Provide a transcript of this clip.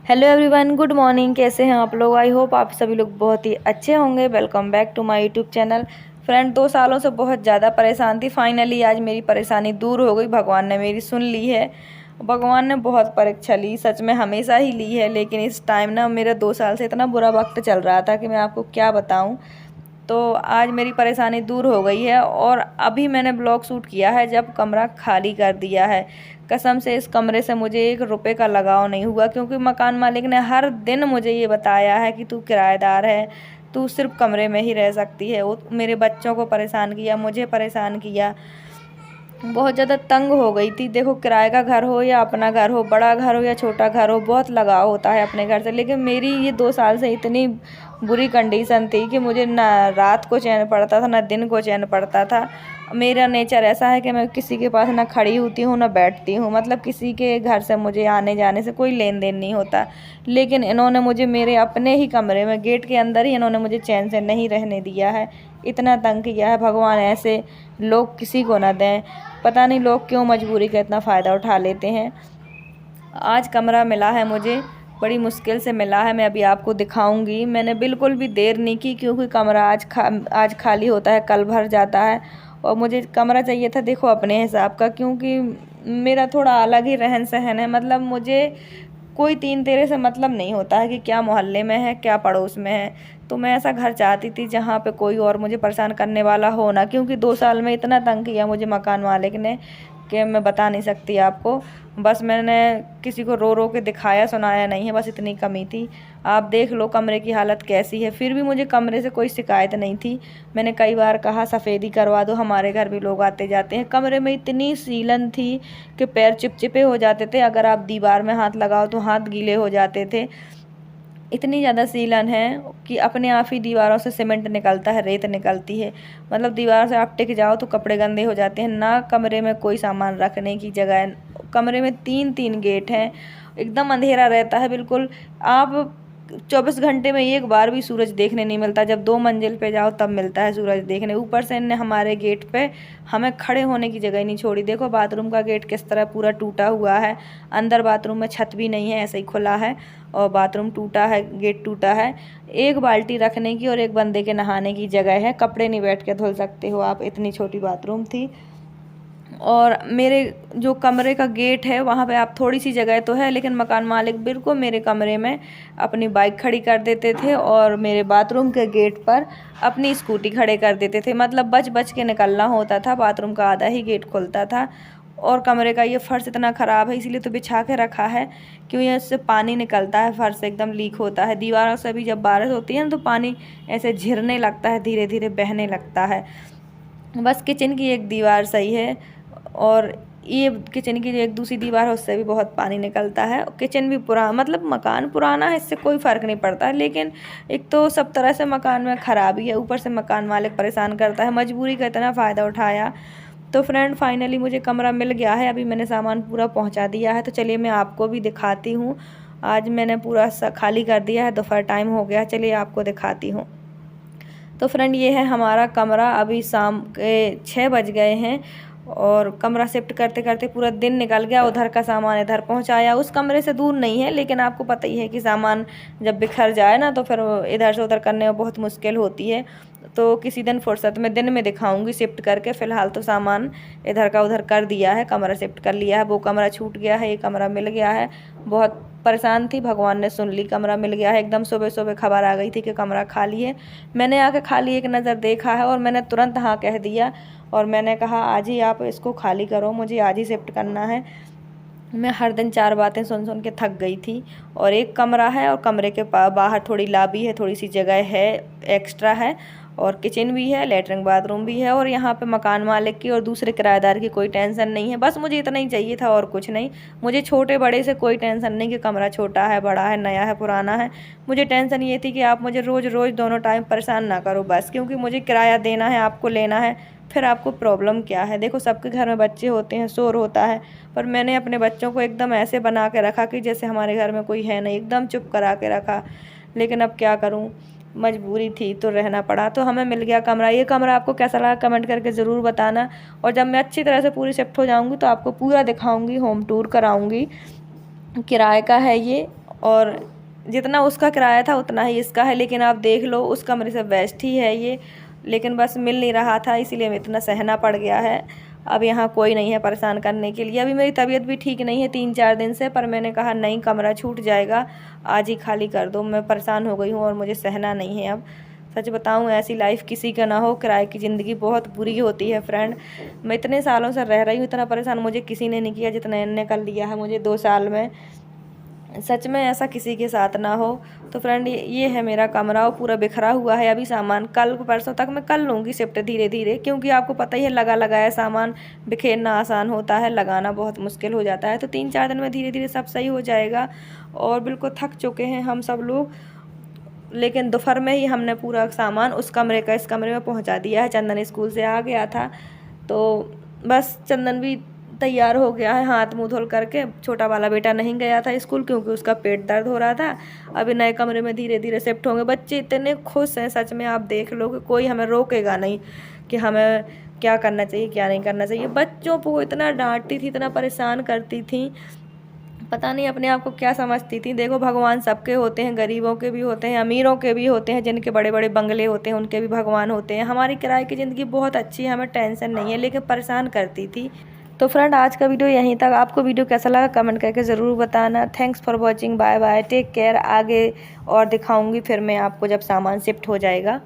Hello everyone, good morning. कैसे हैं आप लोग? आई होप आप सभी लोग बहुत ही अच्छे होंगे। Welcome back to my YouTube channel. Friend, 2 सालों से बहुत ज़्यादा परेशान थी। फाइनली आज मेरी परेशानी दूर हो गई। भगवान ने मेरी सुन ली है। भगवान ने बहुत परीक्षा ली, सच में हमेशा ही ली है, लेकिन इस टाइम ना मेरे 2 साल से इतना बुरा वक्त चल रहा था कि मैं आपको क्या बताऊँ। तो आज मेरी परेशानी दूर हो गई है और अभी मैंने ब्लॉग शूट किया है जब कमरा खाली कर दिया है। कसम से इस कमरे से मुझे 1 रुपए का लगाव नहीं हुआ, क्योंकि मकान मालिक ने हर दिन मुझे ये बताया है कि तू किराएदार है, तू सिर्फ कमरे में ही रह सकती है। वो मेरे बच्चों को परेशान किया, मुझे परेशान किया। बहुत ज़्यादा तंग हो गई थी। देखो, किराए का घर हो या अपना घर हो, बड़ा घर हो या छोटा घर हो, बहुत लगाव होता है अपने घर से। लेकिन मेरी ये 2 साल से इतनी बुरी कंडीशन थी कि मुझे ना रात को चैन पड़ता था ना दिन को चैन पड़ता था। मेरा नेचर ऐसा है कि मैं किसी के पास ना खड़ी होती हूँ ना बैठती हूँ, मतलब किसी के घर से मुझे आने जाने से कोई लेन देन नहीं होता। लेकिन इन्होंने मुझे मेरे अपने ही कमरे में, गेट के अंदर ही इन्होंने मुझे चैन से नहीं रहने दिया है। इतना तंग किया है। भगवान ऐसे लोग किसी को ना दें। पता नहीं लोग क्यों मजबूरी का इतना फ़ायदा उठा लेते हैं। आज कमरा मिला है मुझे, बड़ी मुश्किल से मिला है। मैं अभी आपको दिखाऊंगी। मैंने बिल्कुल भी देर नहीं की, क्योंकि कमरा आज खाली होता है, कल भर जाता है। और मुझे कमरा चाहिए था, देखो, अपने हिसाब का, क्योंकि मेरा थोड़ा अलग ही रहन सहन है। मतलब मुझे कोई तीन तेरे से मतलब नहीं होता है कि क्या मोहल्ले में है, क्या पड़ोस में है। तो मैं ऐसा घर चाहती थी जहाँ पे कोई और मुझे परेशान करने वाला हो ना, क्योंकि 2 साल में इतना तंग किया मुझे मकान मालिक ने कि मैं बता नहीं सकती आपको। बस मैंने किसी को रो रो के दिखाया सुनाया नहीं है, बस इतनी कमी थी। आप देख लो कमरे की हालत कैसी है। फिर भी मुझे कमरे से कोई शिकायत नहीं थी। मैंने कई बार कहा सफ़ेदी करवा दो, हमारे घर भी लोग आते जाते हैं। कमरे में इतनी सीलन थी कि पैर चिपचिपे हो जाते थे। अगर आप दीवार में हाथ लगाओ तो हाथ गीले हो जाते थे। इतनी ज़्यादा सीलन है कि अपने आप ही दीवारों से सीमेंट निकलता है, रेत निकलती है। मतलब दीवार से आप टिक जाओ तो कपड़े गंदे हो जाते हैं। ना कमरे में कोई सामान रखने की जगह है। कमरे में 3-3 गेट हैं। एकदम अंधेरा रहता है बिल्कुल। आप 24 घंटे में एक बार भी सूरज देखने नहीं मिलता। जब 2 मंजिल पे जाओ तब मिलता है सूरज देखने। ऊपर से इनने हमारे गेट पे हमें खड़े होने की जगह ही नहीं छोड़ी। देखो बाथरूम का गेट किस तरह पूरा टूटा हुआ है। अंदर बाथरूम में छत भी नहीं है, ऐसे ही खुला है और बाथरूम टूटा है, गेट टूटा है। एक बाल्टी रखने की और एक बंदे के नहाने की जगह है। कपड़े नहीं बैठ के धुल सकते हो आप, इतनी छोटी बाथरूम थी। और मेरे जो कमरे का गेट है वहाँ पे आप थोड़ी सी जगह तो है, लेकिन मकान मालिक बिल्कुल मेरे कमरे में अपनी बाइक खड़ी कर देते थे और मेरे बाथरूम के गेट पर अपनी स्कूटी खड़े कर देते थे। मतलब बच बच के निकलना होता था। बाथरूम का आधा ही गेट खुलता था। और कमरे का ये फर्श इतना ख़राब है, इसीलिए तो बिछा के रखा है, क्योंकि इससे पानी निकलता है, फर्श एकदम लीक होता है। दीवारों से भी जब बारिश होती है ना तो पानी ऐसे झिरने लगता है, धीरे धीरे बहने लगता है। बस किचन की एक दीवार सही है, और ये किचन की जो एक दूसरी दीवार है उससे भी बहुत पानी निकलता है। किचन भी पुराना, मतलब मकान पुराना है, इससे कोई फ़र्क नहीं पड़ता है। लेकिन एक तो सब तरह से मकान में ख़राबी है, ऊपर से मकान मालिक परेशान करता है। मजबूरी का इतना फ़ायदा उठाया। तो फ्रेंड, फाइनली मुझे कमरा मिल गया है। अभी मैंने सामान पूरा पहुंचा दिया है, तो चलिए मैं आपको भी दिखाती हूँ। आज मैंने पूरा खाली कर दिया है, दोपहर टाइम हो गया, चलिए आपको दिखाती हूँ। तो फ्रेंड, ये है हमारा कमरा। अभी शाम के 6 बज गए हैं और कमरा शिफ्ट करते करते पूरा दिन निकल गया। उधर का सामान इधर पहुंचाया। उस कमरे से दूर नहीं है, लेकिन आपको पता ही है कि सामान जब बिखर जाए ना तो फिर इधर से उधर करने में बहुत मुश्किल होती है। तो किसी दिन फुर्सत में दिन में दिखाऊंगी शिफ्ट करके। फ़िलहाल तो सामान इधर का उधर कर दिया है, कमरा शिफ्ट कर लिया है। वो कमरा छूट गया है, ये कमरा मिल गया है। बहुत परेशान थी, भगवान ने सुन ली, कमरा मिल गया है। एकदम सुबह सुबह खबर आ गई थी कि कमरा खाली है। मैंने आके खाली एक नज़र देखा है और मैंने तुरंत हाँ कह दिया। और मैंने कहा आज ही आप इसको खाली करो, मुझे आज ही शिफ्ट करना है। मैं हर दिन 4 बातें सुन सुन के थक गई थी। और एक कमरा है और कमरे के बाहर थोड़ी लॉबी है, थोड़ी सी जगह है, एक्स्ट्रा है। और किचन भी है, लेटरिन बाथरूम भी है। और यहाँ पे मकान मालिक की और दूसरे किराएदार की कोई टेंशन नहीं है। बस मुझे इतना ही चाहिए था और कुछ नहीं। मुझे छोटे बड़े से कोई टेंशन नहीं कि कमरा छोटा है, बड़ा है, नया है, पुराना है। मुझे टेंशन ये थी कि आप मुझे रोज़ रोज़ दोनों टाइम परेशान ना करो बस, क्योंकि मुझे किराया देना है, आपको लेना है। फिर आपको प्रॉब्लम क्या है? देखो, सबके घर में बच्चे होते हैं, शोर होता है। पर मैंने अपने बच्चों को एकदम ऐसे बना के रखा कि जैसे हमारे घर में कोई है नहीं, एकदम चुप करा के रखा। लेकिन अब क्या करूं, मजबूरी थी तो रहना पड़ा। तो हमें मिल गया कमरा। ये कमरा आपको कैसा लगा कमेंट करके ज़रूर बताना। और जब मैं अच्छी तरह से पूरी शिफ्ट हो जाऊंगी तो आपको पूरा दिखाऊंगी, होम टूर कराऊंगी। किराए का है ये। और जितना उसका किराया था उतना ही इसका है, लेकिन आप देख लो उस कमरे से बेस्ट ही है ये, लेकिन बस मिल नहीं रहा था इसीलिए इतना सहना पड़ गया है। अब यहाँ कोई नहीं है परेशान करने के लिए। अभी मेरी तबीयत भी ठीक नहीं है 3-4 दिन से, पर मैंने कहा नहीं, कमरा छूट जाएगा, आज ही खाली कर दो, मैं परेशान हो गई हूँ और मुझे सहना नहीं है अब। सच बताऊँ ऐसी लाइफ किसी का ना हो, किराए की ज़िंदगी बहुत बुरी होती है फ्रेंड। मैं इतने सालों से रह रही हूँ, इतना परेशान मुझे किसी ने नहीं किया जितना इनने कर लिया है मुझे 2 साल में। सच में ऐसा किसी के साथ ना हो। तो फ्रेंड ये है मेरा कमरा और पूरा बिखरा हुआ है। अभी सामान कल परसों तक मैं कर लूँगी शिफ्ट धीरे धीरे, क्योंकि आपको पता ही है लगा लगाया सामान बिखेरना आसान होता है, लगाना बहुत मुश्किल हो जाता है। तो 3-4 दिन में धीरे धीरे सब सही हो जाएगा। और बिल्कुल थक चुके हैं हम सब लोग, लेकिन दोपहर में ही हमने पूरा सामान उस कमरे का इस कमरे में पहुंचा दिया है। चंदन स्कूल से आ गया था तो बस चंदन भी तैयार हो गया है हाथ मुंह धुल करके। छोटा वाला बेटा नहीं गया था स्कूल क्योंकि उसका पेट दर्द हो रहा था। अभी नए कमरे में धीरे धीरे शिफ्ट होंगे। बच्चे इतने खुश हैं सच में, आप देख लो कि कोई हमें रोकेगा नहीं कि हमें क्या करना चाहिए क्या नहीं करना चाहिए। बच्चों को इतना डांटती थी, इतना परेशान करती थी, पता नहीं अपने आप को क्या समझती थी। देखो भगवान सबके होते हैं, गरीबों के भी होते हैं, अमीरों के भी होते हैं, जिनके बड़े बड़े बंगले होते हैं उनके भी भगवान होते हैं। हमारी किराए की ज़िंदगी बहुत अच्छी है, हमें टेंशन नहीं है, लेकिन परेशान करती थी। तो फ्रेंड आज का वीडियो यहीं तक। आपको वीडियो कैसा लगा कमेंट करके ज़रूर बताना। Thanks for watching, bye bye, take care. आगे और दिखाऊंगी फिर मैं आपको जब सामान शिफ्ट हो जाएगा।